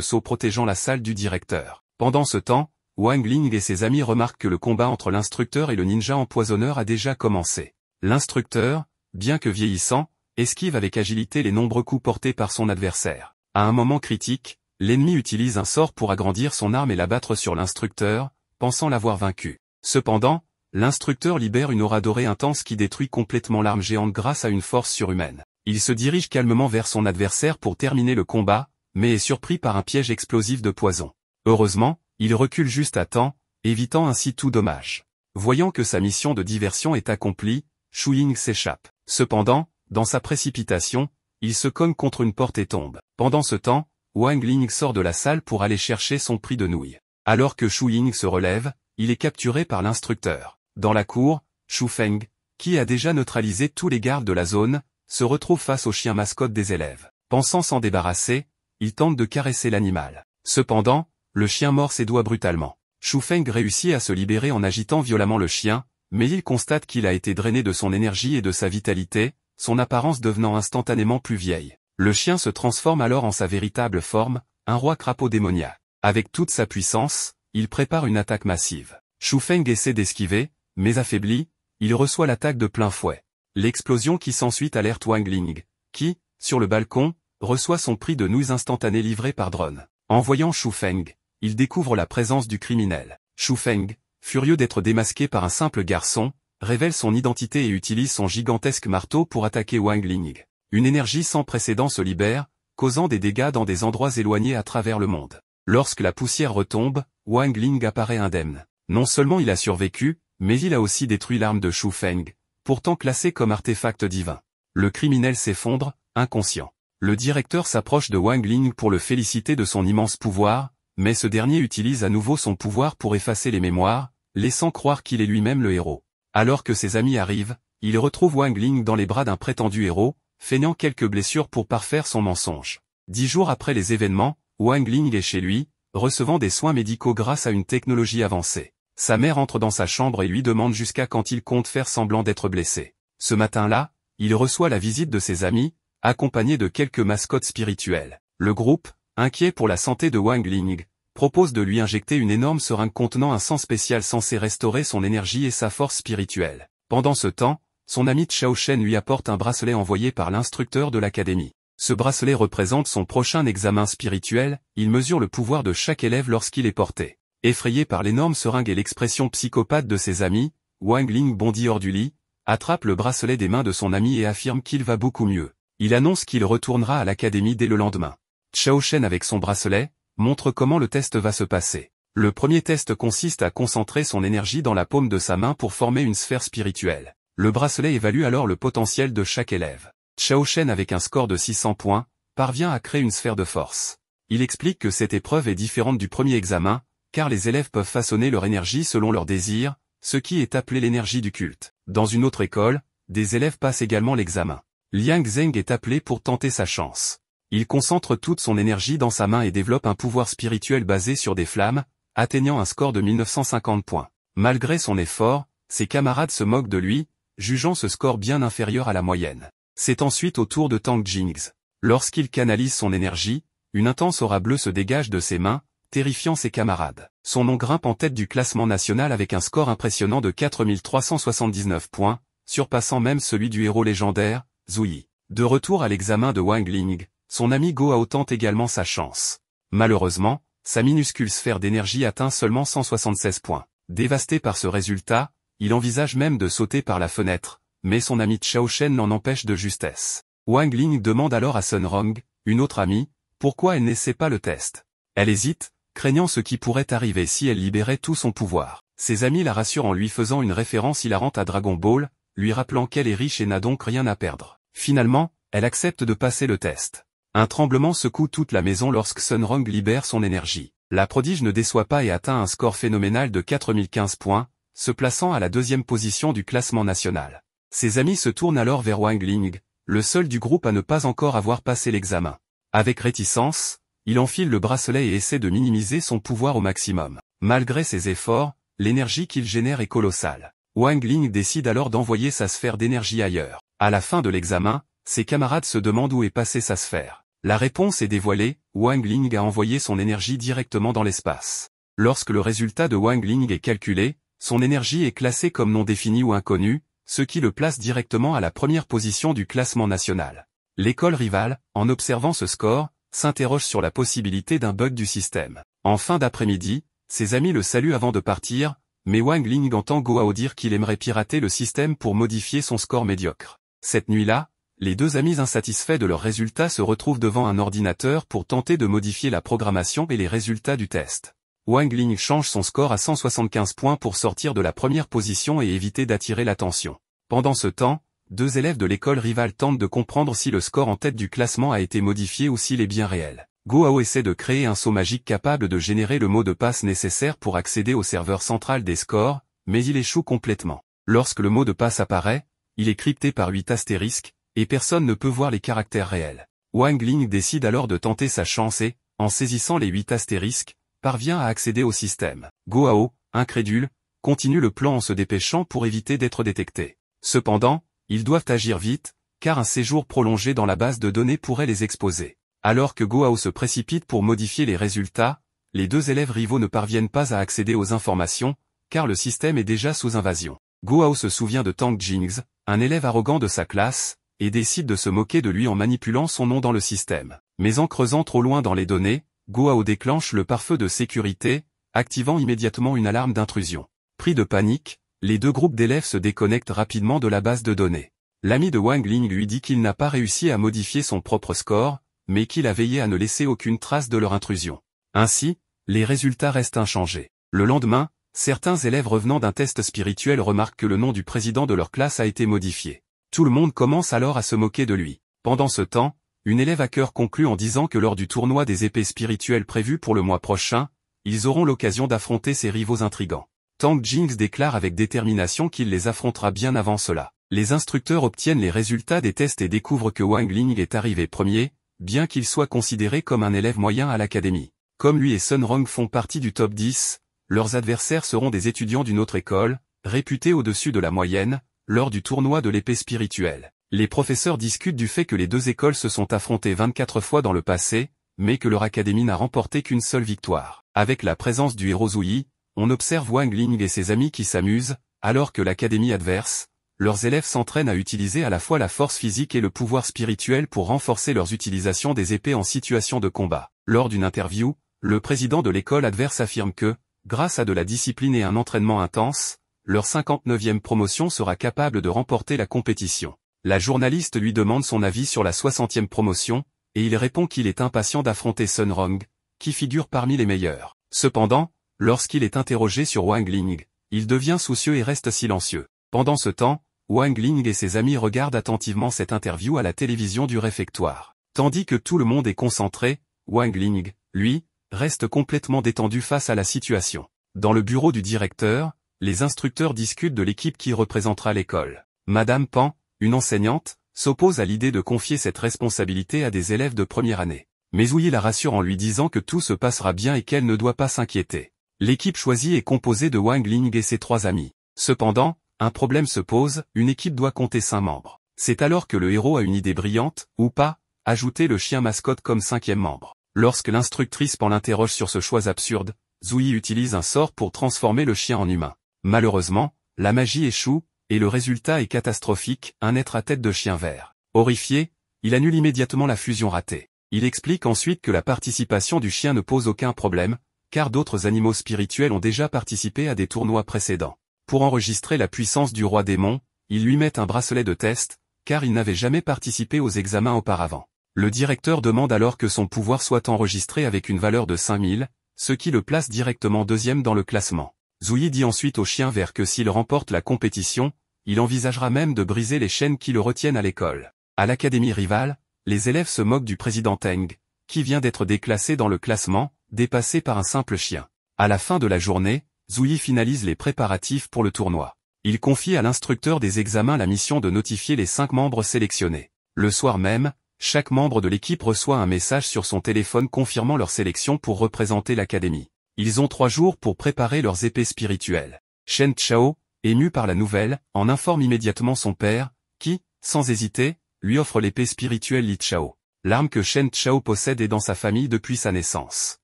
sceau protégeant la salle du directeur. Pendant ce temps, Wang Ling et ses amis remarquent que le combat entre l'instructeur et le ninja empoisonneur a déjà commencé. L'instructeur, bien que vieillissant, esquive avec agilité les nombreux coups portés par son adversaire. À un moment critique, l'ennemi utilise un sort pour agrandir son arme et l'abattre sur l'instructeur, pensant l'avoir vaincu. Cependant, l'instructeur libère une aura dorée intense qui détruit complètement l'arme géante grâce à une force surhumaine. Il se dirige calmement vers son adversaire pour terminer le combat, mais est surpris par un piège explosif de poison. Heureusement, il recule juste à temps, évitant ainsi tout dommage. Voyant que sa mission de diversion est accomplie, Shu Ying s'échappe. Cependant, dans sa précipitation, il se cogne contre une porte et tombe. Pendant ce temps, Wang Ling sort de la salle pour aller chercher son prix de nouilles. Alors que Shu Ying se relève, il est capturé par l'instructeur. Dans la cour, Shu Feng, qui a déjà neutralisé tous les gardes de la zone, se retrouve face au chien mascotte des élèves. Pensant s'en débarrasser, il tente de caresser l'animal. Cependant, le chien mord ses doigts brutalement. Shu Feng réussit à se libérer en agitant violemment le chien, mais il constate qu'il a été drainé de son énergie et de sa vitalité, son apparence devenant instantanément plus vieille. Le chien se transforme alors en sa véritable forme, un roi crapaud démoniaque. Avec toute sa puissance, il prépare une attaque massive. Shu Feng essaie d'esquiver, mais affaibli, il reçoit l'attaque de plein fouet. L'explosion qui s'ensuit alerte Wang Ling, qui, sur le balcon, reçoit son prix de nouilles instantanées livré par drone. En voyant Shu Feng, il découvre la présence du criminel. Shu Feng, furieux d'être démasqué par un simple garçon, révèle son identité et utilise son gigantesque marteau pour attaquer Wang Ling. Une énergie sans précédent se libère, causant des dégâts dans des endroits éloignés à travers le monde. Lorsque la poussière retombe, Wang Ling apparaît indemne. Non seulement il a survécu, mais il a aussi détruit l'arme de Shu Feng, pourtant classée comme artefact divin. Le criminel s'effondre, inconscient. Le directeur s'approche de Wang Ling pour le féliciter de son immense pouvoir, mais ce dernier utilise à nouveau son pouvoir pour effacer les mémoires, laissant croire qu'il est lui-même le héros. Alors que ses amis arrivent, il retrouve Wang Ling dans les bras d'un prétendu héros, feignant quelques blessures pour parfaire son mensonge. 10 jours après les événements, Wang Ling est chez lui, recevant des soins médicaux grâce à une technologie avancée. Sa mère entre dans sa chambre et lui demande jusqu'à quand il compte faire semblant d'être blessé. Ce matin-là, il reçoit la visite de ses amis, accompagné de quelques mascottes spirituelles. Le groupe, inquiet pour la santé de Wang Ling, propose de lui injecter une énorme seringue contenant un sang spécial censé restaurer son énergie et sa force spirituelle. Pendant ce temps, son ami Chao Shen lui apporte un bracelet envoyé par l'instructeur de l'académie. Ce bracelet représente son prochain examen spirituel, il mesure le pouvoir de chaque élève lorsqu'il est porté. Effrayé par l'énorme seringue et l'expression psychopathe de ses amis, Wang Ling bondit hors du lit, attrape le bracelet des mains de son ami et affirme qu'il va beaucoup mieux. Il annonce qu'il retournera à l'académie dès le lendemain. Chao Shen avec son bracelet, montre comment le test va se passer. Le premier test consiste à concentrer son énergie dans la paume de sa main pour former une sphère spirituelle. Le bracelet évalue alors le potentiel de chaque élève. Chao Shen avec un score de 600 points, parvient à créer une sphère de force. Il explique que cette épreuve est différente du premier examen, car les élèves peuvent façonner leur énergie selon leurs désirs, ce qui est appelé l'énergie du culte. Dans une autre école, des élèves passent également l'examen. Liang Zheng est appelé pour tenter sa chance. Il concentre toute son énergie dans sa main et développe un pouvoir spirituel basé sur des flammes, atteignant un score de 1950 points. Malgré son effort, ses camarades se moquent de lui, jugeant ce score bien inférieur à la moyenne. C'est ensuite au tour de Tang Jingzi. Lorsqu'il canalise son énergie, une intense aura bleue se dégage de ses mains, terrifiant ses camarades. Son nom grimpe en tête du classement national avec un score impressionnant de 4379 points, surpassant même celui du héros légendaire, Zhu Yi. De retour à l'examen de Wang Ling, son ami Gohao tente également sa chance. Malheureusement, sa minuscule sphère d'énergie atteint seulement 176 points. Dévasté par ce résultat, il envisage même de sauter par la fenêtre, mais son ami Chao Shen l'en empêche de justesse. Wang Ling demande alors à Sun Rong, une autre amie, pourquoi elle n'essaie pas le test. Elle hésite, craignant ce qui pourrait arriver si elle libérait tout son pouvoir. Ses amis la rassurent en lui faisant une référence hilarante à Dragon Ball, lui rappelant qu'elle est riche et n'a donc rien à perdre. Finalement, elle accepte de passer le test. Un tremblement secoue toute la maison lorsque Sun Rong libère son énergie. La prodige ne déçoit pas et atteint un score phénoménal de 4015 points, se plaçant à la 2e position du classement national. Ses amis se tournent alors vers Wang Ling, le seul du groupe à ne pas encore avoir passé l'examen. Avec réticence, il enfile le bracelet et essaie de minimiser son pouvoir au maximum. Malgré ses efforts, l'énergie qu'il génère est colossale. Wang Ling décide alors d'envoyer sa sphère d'énergie ailleurs. À la fin de l'examen, ses camarades se demandent où est passée sa sphère. La réponse est dévoilée, Wang Ling a envoyé son énergie directement dans l'espace. Lorsque le résultat de Wang Ling est calculé, son énergie est classée comme non définie ou inconnue, ce qui le place directement à la première position du classement national. L'école rivale, en observant ce score, s'interroge sur la possibilité d'un bug du système. En fin d'après-midi, ses amis le saluent avant de partir, mais Wang Ling entend Gohao dire qu'il aimerait pirater le système pour modifier son score médiocre. Cette nuit-là, les deux amis insatisfaits de leurs résultats se retrouvent devant un ordinateur pour tenter de modifier la programmation et les résultats du test. Wang Ling change son score à 175 points pour sortir de la première position et éviter d'attirer l'attention. Pendant ce temps, deux élèves de l'école rivale tentent de comprendre si le score en tête du classement a été modifié ou s'il est bien réel. Gohao essaie de créer un sceau magique capable de générer le mot de passe nécessaire pour accéder au serveur central des scores, mais il échoue complètement. Lorsque le mot de passe apparaît, il est crypté par 8 astérisques, et personne ne peut voir les caractères réels. Wang Ling décide alors de tenter sa chance et, en saisissant les 8 astérisques, parvient à accéder au système. Gohao, incrédule, continue le plan en se dépêchant pour éviter d'être détecté. Cependant, ils doivent agir vite, car un séjour prolongé dans la base de données pourrait les exposer. Alors que Gohao se précipite pour modifier les résultats, les deux élèves rivaux ne parviennent pas à accéder aux informations, car le système est déjà sous invasion. Gohao se souvient de Tang Jingz, un élève arrogant de sa classe, et décide de se moquer de lui en manipulant son nom dans le système. Mais en creusant trop loin dans les données, Gohao déclenche le pare-feu de sécurité, activant immédiatement une alarme d'intrusion. Pris de panique, les deux groupes d'élèves se déconnectent rapidement de la base de données. L'ami de Wang Ling lui dit qu'il n'a pas réussi à modifier son propre score, mais qu'il a veillé à ne laisser aucune trace de leur intrusion. Ainsi, les résultats restent inchangés. Le lendemain, certains élèves revenant d'un test spirituel remarquent que le nom du président de leur classe a été modifié. Tout le monde commence alors à se moquer de lui. Pendant ce temps, une élève hacker conclut en disant que lors du tournoi des épées spirituelles prévu pour le mois prochain, ils auront l'occasion d'affronter ses rivaux intrigants. Tang Jingz déclare avec détermination qu'il les affrontera bien avant cela. Les instructeurs obtiennent les résultats des tests et découvrent que Wang Ling est arrivé premier, bien qu'il soit considéré comme un élève moyen à l'académie. Comme lui et Sun Rong font partie du top 10, leurs adversaires seront des étudiants d'une autre école, réputés au-dessus de la moyenne, lors du tournoi de l'épée spirituelle. Les professeurs discutent du fait que les deux écoles se sont affrontées 24 fois dans le passé, mais que leur académie n'a remporté qu'une seule victoire. Avec la présence du héros Zouyi, on observe Wang Ling et ses amis qui s'amusent, alors que l'académie adverse, leurs élèves s'entraînent à utiliser à la fois la force physique et le pouvoir spirituel pour renforcer leurs utilisations des épées en situation de combat. Lors d'une interview, le président de l'école adverse affirme que, grâce à de la discipline et un entraînement intense, leur 59e promotion sera capable de remporter la compétition. La journaliste lui demande son avis sur la 60e promotion, et il répond qu'il est impatient d'affronter Sun Rong, qui figure parmi les meilleurs. Cependant, lorsqu'il est interrogé sur Wang Ling, il devient soucieux et reste silencieux. Pendant ce temps, Wang Ling et ses amis regardent attentivement cette interview à la télévision du réfectoire. Tandis que tout le monde est concentré, Wang Ling, lui, reste complètement détendu face à la situation. Dans le bureau du directeur, les instructeurs discutent de l'équipe qui représentera l'école. Madame Pan, une enseignante, s'oppose à l'idée de confier cette responsabilité à des élèves de première année. Mais Zouyi la rassure en lui disant que tout se passera bien et qu'elle ne doit pas s'inquiéter. L'équipe choisie est composée de Wang Ling et ses 3 amis. Cependant, un problème se pose, une équipe doit compter 5 membres. C'est alors que le héros a une idée brillante, ou pas, ajouter le chien mascotte comme 5e membre. Lorsque l'instructrice Pan l'interroge sur ce choix absurde, Zouyi utilise un sort pour transformer le chien en humain. Malheureusement, la magie échoue, et le résultat est catastrophique, un être à tête de chien vert. Horrifié, il annule immédiatement la fusion ratée. Il explique ensuite que la participation du chien ne pose aucun problème, car d'autres animaux spirituels ont déjà participé à des tournois précédents. Pour enregistrer la puissance du roi démon, ils lui mettent un bracelet de test, car il n'avait jamais participé aux examens auparavant. Le directeur demande alors que son pouvoir soit enregistré avec une valeur de 5000, ce qui le place directement 2e dans le classement. Zouyi dit ensuite au chien vert que s'il remporte la compétition, il envisagera même de briser les chaînes qui le retiennent à l'école. À l'académie rivale, les élèves se moquent du président Teng, qui vient d'être déclassé dans le classement, dépassé par un simple chien. À la fin de la journée, Zouyi finalise les préparatifs pour le tournoi. Il confie à l'instructeur des examens la mission de notifier les 5 membres sélectionnés. Le soir même, chaque membre de l'équipe reçoit un message sur son téléphone confirmant leur sélection pour représenter l'académie. Ils ont 3 jours pour préparer leurs épées spirituelles. Shen Chao, ému par la nouvelle, en informe immédiatement son père, qui, sans hésiter, lui offre l'épée spirituelle Li Chao. L'arme que Shen Chao possède est dans sa famille depuis sa naissance.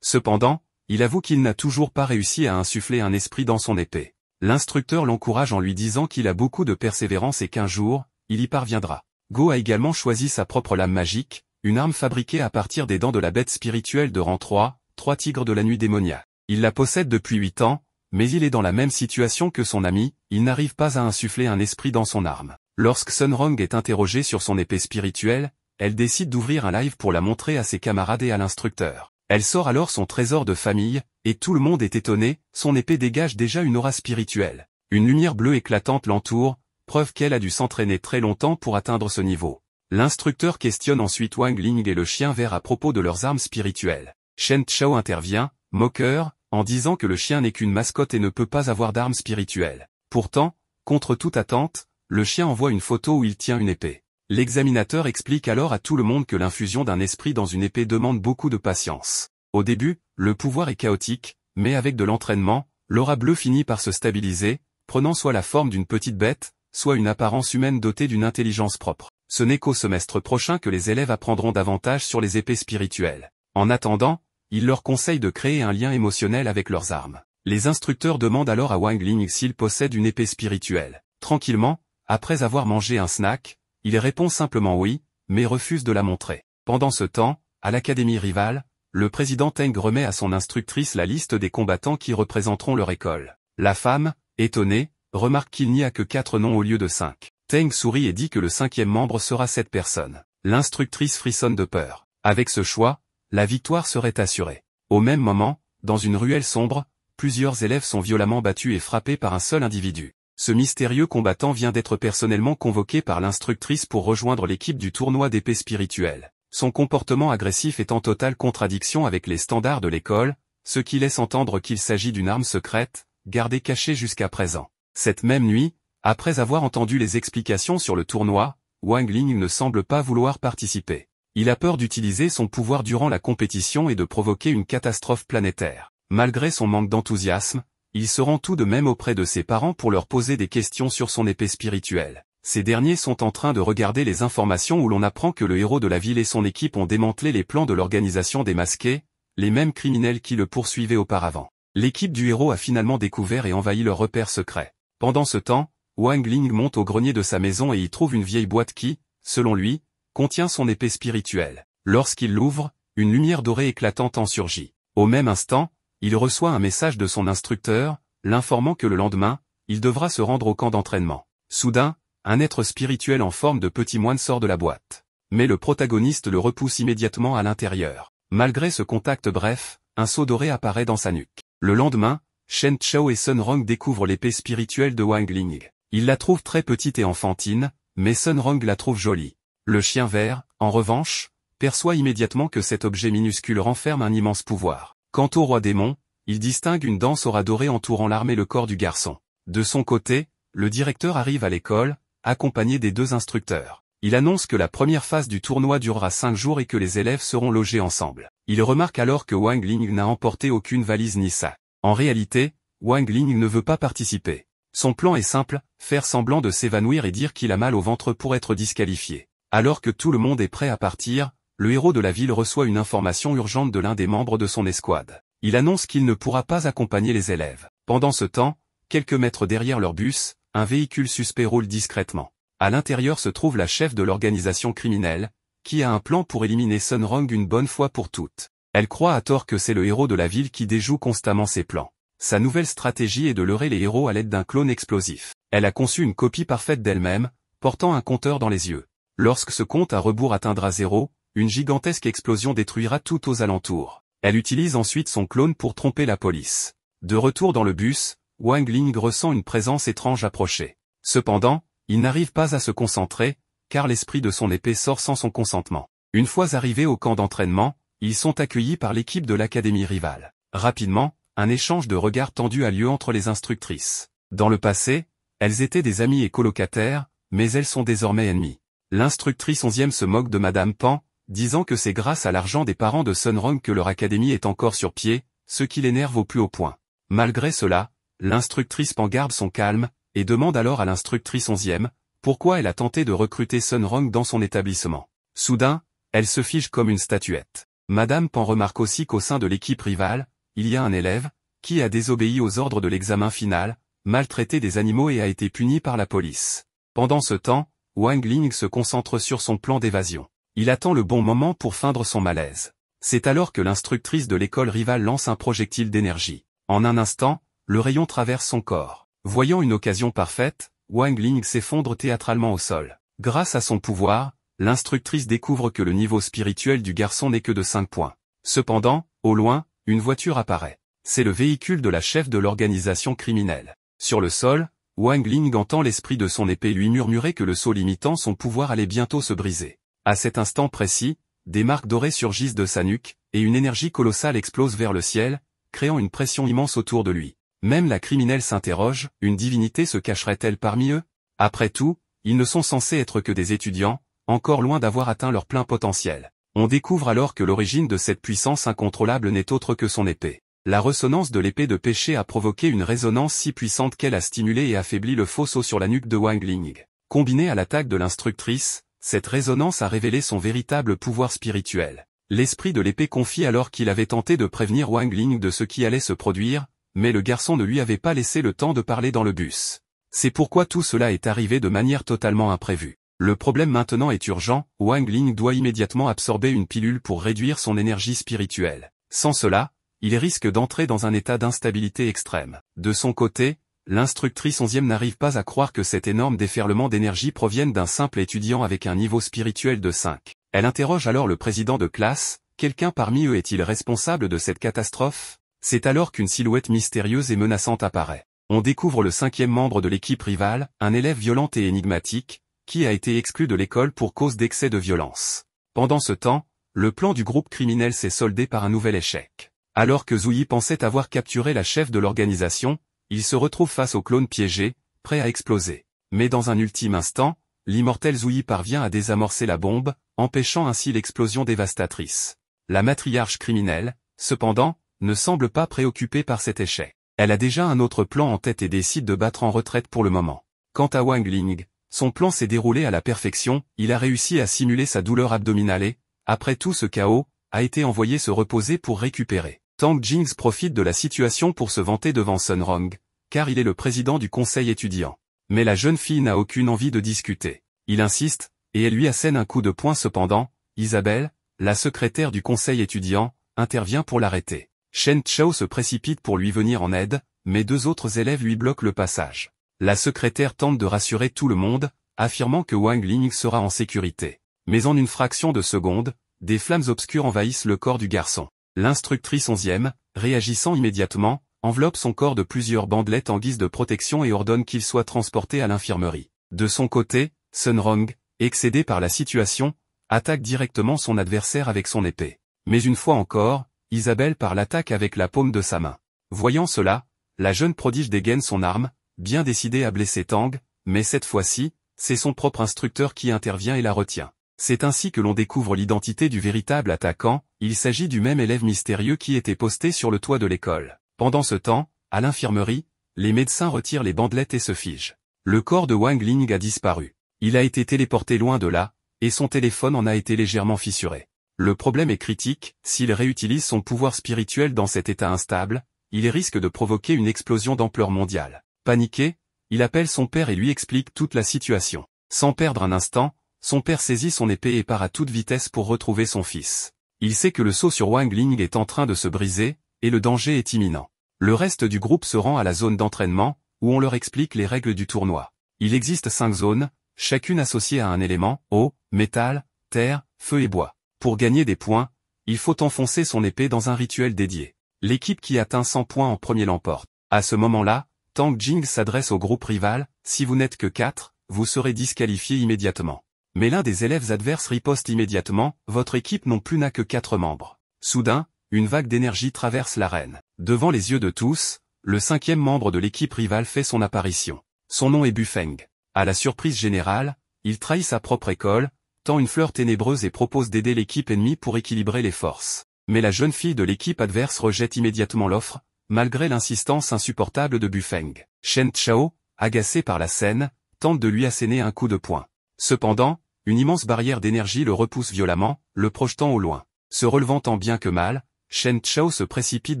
Cependant, il avoue qu'il n'a toujours pas réussi à insuffler un esprit dans son épée. L'instructeur l'encourage en lui disant qu'il a beaucoup de persévérance et qu'un jour, il y parviendra. Go a également choisi sa propre lame magique, une arme fabriquée à partir des dents de la bête spirituelle de rang 3 tigres de la nuit démoniaque. Il la possède depuis 8 ans, mais il est dans la même situation que son ami, il n'arrive pas à insuffler un esprit dans son arme. Lorsque Sun Rong est interrogée sur son épée spirituelle, elle décide d'ouvrir un live pour la montrer à ses camarades et à l'instructeur. Elle sort alors son trésor de famille, et tout le monde est étonné, son épée dégage déjà une aura spirituelle. Une lumière bleue éclatante l'entoure, preuve qu'elle a dû s'entraîner très longtemps pour atteindre ce niveau. L'instructeur questionne ensuite Wang Ling et le chien vert à propos de leurs armes spirituelles. Shen Chao intervient, moqueur, en disant que le chien n'est qu'une mascotte et ne peut pas avoir d'armes spirituelles. Pourtant, contre toute attente, le chien envoie une photo où il tient une épée. L'examinateur explique alors à tout le monde que l'infusion d'un esprit dans une épée demande beaucoup de patience. Au début, le pouvoir est chaotique, mais avec de l'entraînement, l'aura bleue finit par se stabiliser, prenant soit la forme d'une petite bête, soit une apparence humaine dotée d'une intelligence propre. Ce n'est qu'au semestre prochain que les élèves apprendront davantage sur les épées spirituelles. En attendant, il leur conseille de créer un lien émotionnel avec leurs armes. Les instructeurs demandent alors à Wang Ling s'il possède une épée spirituelle. Tranquillement, après avoir mangé un snack, il répond simplement oui, mais refuse de la montrer. Pendant ce temps, à l'académie rivale, le président Teng remet à son instructrice la liste des combattants qui représenteront leur école. La femme, étonnée, remarque qu'il n'y a que 4 noms au lieu de 5. Teng sourit et dit que le 5e membre sera cette personne. L'instructrice frissonne de peur. Avec ce choix, la victoire serait assurée. Au même moment, dans une ruelle sombre, plusieurs élèves sont violemment battus et frappés par un seul individu. Ce mystérieux combattant vient d'être personnellement convoqué par l'instructrice pour rejoindre l'équipe du tournoi d'épée spirituelle. Son comportement agressif est en totale contradiction avec les standards de l'école, ce qui laisse entendre qu'il s'agit d'une arme secrète, gardée cachée jusqu'à présent. Cette même nuit, après avoir entendu les explications sur le tournoi, Wang Ling ne semble pas vouloir participer. Il a peur d'utiliser son pouvoir durant la compétition et de provoquer une catastrophe planétaire. Malgré son manque d'enthousiasme, il se rend tout de même auprès de ses parents pour leur poser des questions sur son épée spirituelle. Ces derniers sont en train de regarder les informations où l'on apprend que le héros de la ville et son équipe ont démantelé les plans de l'organisation des masqués, les mêmes criminels qui le poursuivaient auparavant. L'équipe du héros a finalement découvert et envahi leur repère secret. Pendant ce temps, Wang Ling monte au grenier de sa maison et y trouve une vieille boîte qui, selon lui, contient son épée spirituelle. Lorsqu'il l'ouvre, une lumière dorée éclatante en surgit. Au même instant, il reçoit un message de son instructeur, l'informant que le lendemain, il devra se rendre au camp d'entraînement. Soudain, un être spirituel en forme de petit moine sort de la boîte. Mais le protagoniste le repousse immédiatement à l'intérieur. Malgré ce contact bref, un sceau doré apparaît dans sa nuque. Le lendemain, Shen Chao et Sun Rong découvrent l'épée spirituelle de Wang Ling. Ils la trouvent très petite et enfantine, mais Sun Rong la trouve jolie. Le chien vert, en revanche, perçoit immédiatement que cet objet minuscule renferme un immense pouvoir. Quant au roi démon, il distingue une danse aura dorée entourant l'arme et le corps du garçon. De son côté, le directeur arrive à l'école, accompagné des 2 instructeurs. Il annonce que la première phase du tournoi durera 5 jours et que les élèves seront logés ensemble. Il remarque alors que Wang Ling n'a emporté aucune valise ni sac. En réalité, Wang Ling ne veut pas participer. Son plan est simple, faire semblant de s'évanouir et dire qu'il a mal au ventre pour être disqualifié. Alors que tout le monde est prêt à partir, le héros de la ville reçoit une information urgente de l'un des membres de son escouade. Il annonce qu'il ne pourra pas accompagner les élèves. Pendant ce temps, quelques mètres derrière leur bus, un véhicule suspect roule discrètement. À l'intérieur se trouve la chef de l'organisation criminelle, qui a un plan pour éliminer Sun Rong une bonne fois pour toutes. Elle croit à tort que c'est le héros de la ville qui déjoue constamment ses plans. Sa nouvelle stratégie est de leurrer les héros à l'aide d'un clone explosif. Elle a conçu une copie parfaite d'elle-même, portant un compteur dans les yeux. Lorsque ce compte à rebours atteindra 0, une gigantesque explosion détruira tout aux alentours. Elle utilise ensuite son clone pour tromper la police. De retour dans le bus, Wang Ling ressent une présence étrange approcher. Cependant, il n'arrive pas à se concentrer, car l'esprit de son épée sort sans son consentement. Une fois arrivés au camp d'entraînement, ils sont accueillis par l'équipe de l'académie rivale. Rapidement, un échange de regards tendus a lieu entre les instructrices. Dans le passé, elles étaient des amies et colocataires, mais elles sont désormais ennemies. L'instructrice 11e se moque de Madame Pan, disant que c'est grâce à l'argent des parents de Sun Rong que leur académie est encore sur pied, ce qui l'énerve au plus haut point. Malgré cela, l'instructrice Pan garde son calme, et demande alors à l'instructrice 11e, pourquoi elle a tenté de recruter Sun Rong dans son établissement. Soudain, elle se fige comme une statuette. Madame Pan remarque aussi qu'au sein de l'équipe rivale, il y a un élève, qui a désobéi aux ordres de l'examen final, maltraité des animaux et a été puni par la police. Pendant ce temps, Wang Ling se concentre sur son plan d'évasion. Il attend le bon moment pour feindre son malaise. C'est alors que l'instructrice de l'école rivale lance un projectile d'énergie. En un instant, le rayon traverse son corps. Voyant une occasion parfaite, Wang Ling s'effondre théâtralement au sol. Grâce à son pouvoir, l'instructrice découvre que le niveau spirituel du garçon n'est que de 5 points. Cependant, au loin, une voiture apparaît. C'est le véhicule de la chef de l'organisation criminelle. Sur le sol, Wang Ling entend l'esprit de son épée lui murmurer que le sceau limitant son pouvoir allait bientôt se briser. À cet instant précis, des marques dorées surgissent de sa nuque, et une énergie colossale explose vers le ciel, créant une pression immense autour de lui. Même la criminelle s'interroge, une divinité se cacherait-elle parmi eux? Après tout, ils ne sont censés être que des étudiants, encore loin d'avoir atteint leur plein potentiel. On découvre alors que l'origine de cette puissance incontrôlable n'est autre que son épée. La ressonance de l'épée de péché a provoqué une résonance si puissante qu'elle a stimulé et affaibli le faux sceau sur la nuque de Wang Ling. Combinée à l'attaque de l'instructrice, cette résonance a révélé son véritable pouvoir spirituel. L'esprit de l'épée confie alors qu'il avait tenté de prévenir Wang Ling de ce qui allait se produire, mais le garçon ne lui avait pas laissé le temps de parler dans le bus. C'est pourquoi tout cela est arrivé de manière totalement imprévue. Le problème maintenant est urgent, Wang Ling doit immédiatement absorber une pilule pour réduire son énergie spirituelle. Sans cela, il risque d'entrer dans un état d'instabilité extrême. De son côté, l'instructrice 11e n'arrive pas à croire que cet énorme déferlement d'énergie provienne d'un simple étudiant avec un niveau spirituel de 5. Elle interroge alors le président de classe, quelqu'un parmi eux est-il responsable de cette catastrophe? C'est alors qu'une silhouette mystérieuse et menaçante apparaît. On découvre le 5e membre de l'équipe rivale, un élève violent et énigmatique, qui a été exclu de l'école pour cause d'excès de violence. Pendant ce temps, le plan du groupe criminel s'est soldé par un nouvel échec. Alors que Zouyi pensait avoir capturé la chef de l'organisation, il se retrouve face au clone piégé, prêt à exploser. Mais dans un ultime instant, l'immortel Zouyi parvient à désamorcer la bombe, empêchant ainsi l'explosion dévastatrice. La matriarche criminelle, cependant, ne semble pas préoccupée par cet échec. Elle a déjà un autre plan en tête et décide de battre en retraite pour le moment. Quant à Wang Ling, son plan s'est déroulé à la perfection, il a réussi à simuler sa douleur abdominale et, après tout ce chaos, a été envoyé se reposer pour récupérer. Tang Jings profite de la situation pour se vanter devant Sun Rong, car il est le président du conseil étudiant. Mais la jeune fille n'a aucune envie de discuter. Il insiste, et elle lui assène un coup de poing cependant. Isabelle, la secrétaire du conseil étudiant, intervient pour l'arrêter. Shen Chao se précipite pour lui venir en aide, mais 2 autres élèves lui bloquent le passage. La secrétaire tente de rassurer tout le monde, affirmant que Wang Ling sera en sécurité. Mais en une fraction de seconde, des flammes obscures envahissent le corps du garçon. L'instructrice 11e, réagissant immédiatement, enveloppe son corps de plusieurs bandelettes en guise de protection et ordonne qu'il soit transporté à l'infirmerie. De son côté, Sun Rong, excédé par la situation, attaque directement son adversaire avec son épée. Mais une fois encore, Isabelle part l'attaque avec la paume de sa main. Voyant cela, la jeune prodige dégaine son arme, bien décidée à blesser Tang, mais cette fois-ci, c'est son propre instructeur qui intervient et la retient. C'est ainsi que l'on découvre l'identité du véritable attaquant, il s'agit du même élève mystérieux qui était posté sur le toit de l'école. Pendant ce temps, à l'infirmerie, les médecins retirent les bandelettes et se figent. Le corps de Wang Ling a disparu. Il a été téléporté loin de là, et son téléphone en a été légèrement fissuré. Le problème est critique, s'il réutilise son pouvoir spirituel dans cet état instable, il risque de provoquer une explosion d'ampleur mondiale. Paniqué, il appelle son père et lui explique toute la situation. Sans perdre un instant, son père saisit son épée et part à toute vitesse pour retrouver son fils. Il sait que le sceau sur Wang Ling est en train de se briser, et le danger est imminent. Le reste du groupe se rend à la zone d'entraînement, où on leur explique les règles du tournoi. Il existe 5 zones, chacune associée à un élément, eau, métal, terre, feu et bois. Pour gagner des points, il faut enfoncer son épée dans un rituel dédié. L'équipe qui atteint 100 points en premier l'emporte. À ce moment-là, Tang Jing s'adresse au groupe rival, si vous n'êtes que 4, vous serez disqualifié immédiatement. Mais l'un des élèves adverses riposte immédiatement, votre équipe non plus n'a que 4 membres. Soudain, une vague d'énergie traverse l'arène. Devant les yeux de tous, le 5e membre de l'équipe rivale fait son apparition. Son nom est Bufeng. À la surprise générale, il trahit sa propre école, tend une fleur ténébreuse et propose d'aider l'équipe ennemie pour équilibrer les forces. Mais la jeune fille de l'équipe adverse rejette immédiatement l'offre, malgré l'insistance insupportable de Bufeng. Shen Chao, agacé par la scène, tente de lui asséner un coup de poing. Cependant, une immense barrière d'énergie le repousse violemment, le projetant au loin. Se relevant tant bien que mal, Chen Chao se précipite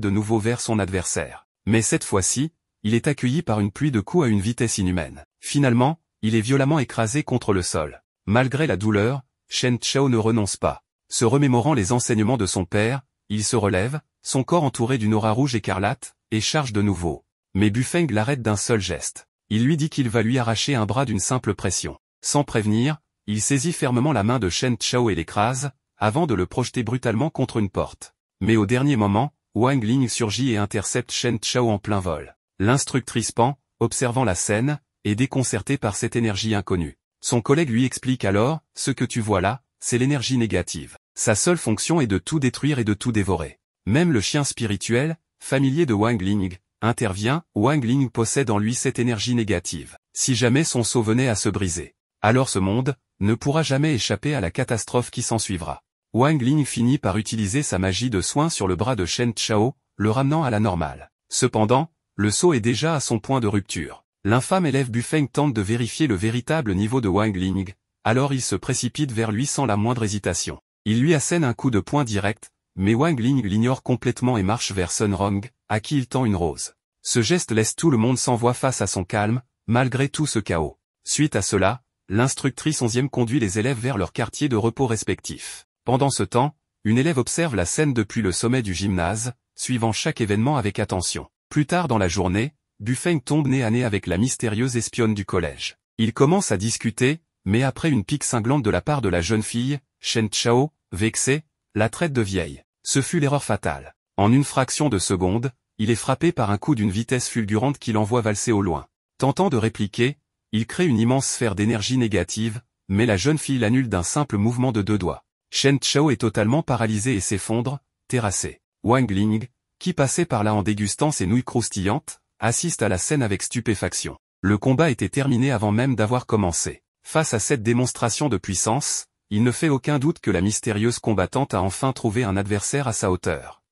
de nouveau vers son adversaire. Mais cette fois-ci, il est accueilli par une pluie de coups à une vitesse inhumaine. Finalement, il est violemment écrasé contre le sol. Malgré la douleur, Chen Chao ne renonce pas. Se remémorant les enseignements de son père, il se relève, son corps entouré d'une aura rouge écarlate, et charge de nouveau. Mais Bu Feng l'arrête d'un seul geste. Il lui dit qu'il va lui arracher un bras d'une simple pression. Sans prévenir, il saisit fermement la main de Chen Chao et l'écrase, avant de le projeter brutalement contre une porte. Mais au dernier moment, Wang Ling surgit et intercepte Chen Chao en plein vol. L'instructrice Pan, observant la scène, est déconcertée par cette énergie inconnue. Son collègue lui explique alors, ce que tu vois là, c'est l'énergie négative. Sa seule fonction est de tout détruire et de tout dévorer. Même le chien spirituel, familier de Wang Ling, intervient, Wang Ling possède en lui cette énergie négative. Si jamais son sceau venait à se briser, alors ce monde ne pourra jamais échapper à la catastrophe qui s'ensuivra. Wang Ling finit par utiliser sa magie de soin sur le bras de Chen Chao, le ramenant à la normale. Cependant, le sceau est déjà à son point de rupture. L'infâme élève Bu Feng tente de vérifier le véritable niveau de Wang Ling, alors il se précipite vers lui sans la moindre hésitation. Il lui assène un coup de poing direct, mais Wang Ling l'ignore complètement et marche vers Sun Rong, à qui il tend une rose. Ce geste laisse tout le monde sans voix face à son calme, malgré tout ce chaos. Suite à cela, l'instructrice 11e conduit les élèves vers leur quartier de repos respectif. Pendant ce temps, une élève observe la scène depuis le sommet du gymnase, suivant chaque événement avec attention. Plus tard dans la journée, Bu Feng tombe nez à nez avec la mystérieuse espionne du collège. Ils commencent à discuter, mais après une pique cinglante de la part de la jeune fille, Chen Chao, vexé, la traite de vieille. Ce fut l'erreur fatale. En une fraction de seconde, il est frappé par un coup d'une vitesse fulgurante qui l'envoie valser au loin. Tentant de répliquer, il crée une immense sphère d'énergie négative, mais la jeune fille l'annule d'un simple mouvement de 2 doigts. Chen Chao est totalement paralysé et s'effondre, terrassé. Wang Ling, qui passait par là en dégustant ses nouilles croustillantes, assiste à la scène avec stupéfaction. Le combat était terminé avant même d'avoir commencé. Face à cette démonstration de puissance, il ne fait aucun doute que la mystérieuse combattante a enfin trouvé un adversaire à sa hauteur.